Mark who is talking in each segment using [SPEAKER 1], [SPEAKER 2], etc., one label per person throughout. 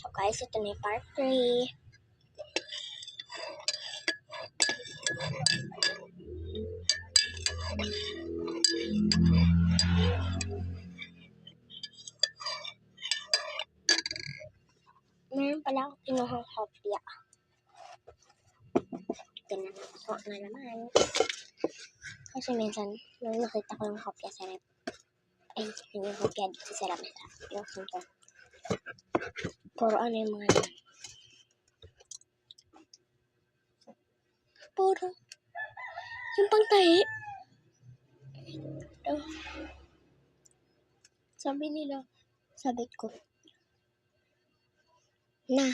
[SPEAKER 1] So guys, ito na yung part 3. Meron pala akong kinuhang kopya. Tinanakso na naman. Kasi minsan, nung nakita ko yung kopya sa rep, yung kopya dito sa rep, yung sunto. Puro ano yung mga naman. Puro. Yung pangtahi. Sabi nila, sabi ko, na,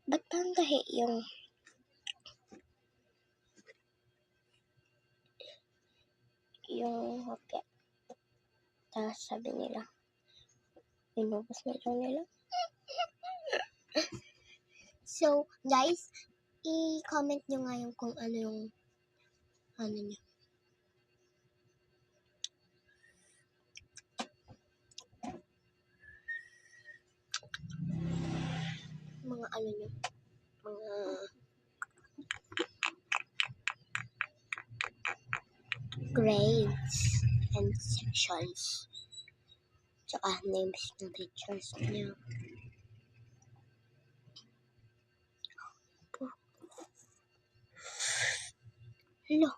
[SPEAKER 1] ba't pangtahi yung kopya? Tapos sabi nila, inubos na ito nila. So, guys, i-comment nyo nga yung kung ano yung ano nyo. Mga ano nyo. Mga grades and sections. Tsaka names ng teachers nyo. Hello.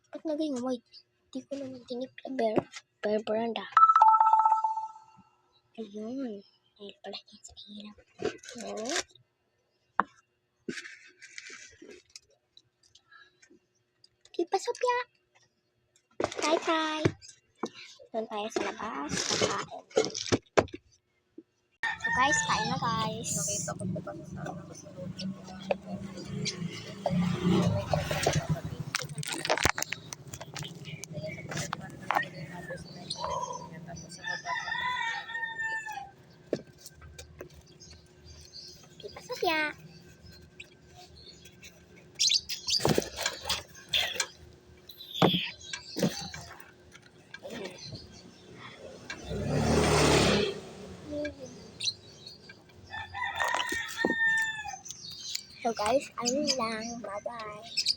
[SPEAKER 1] Ba't naging white? Di ko naman tinipla. Bear Branda. Ayun. Dahil pala yan sa hirap. Oh. Kipa Sophia. Try. Doon tayo sa labas. Kakain. So guys, kain na guys.
[SPEAKER 2] Nakita ko pa sa anak ko sa loob.
[SPEAKER 1] Kipa Sophia. So guys, ayun lang. Bye-bye.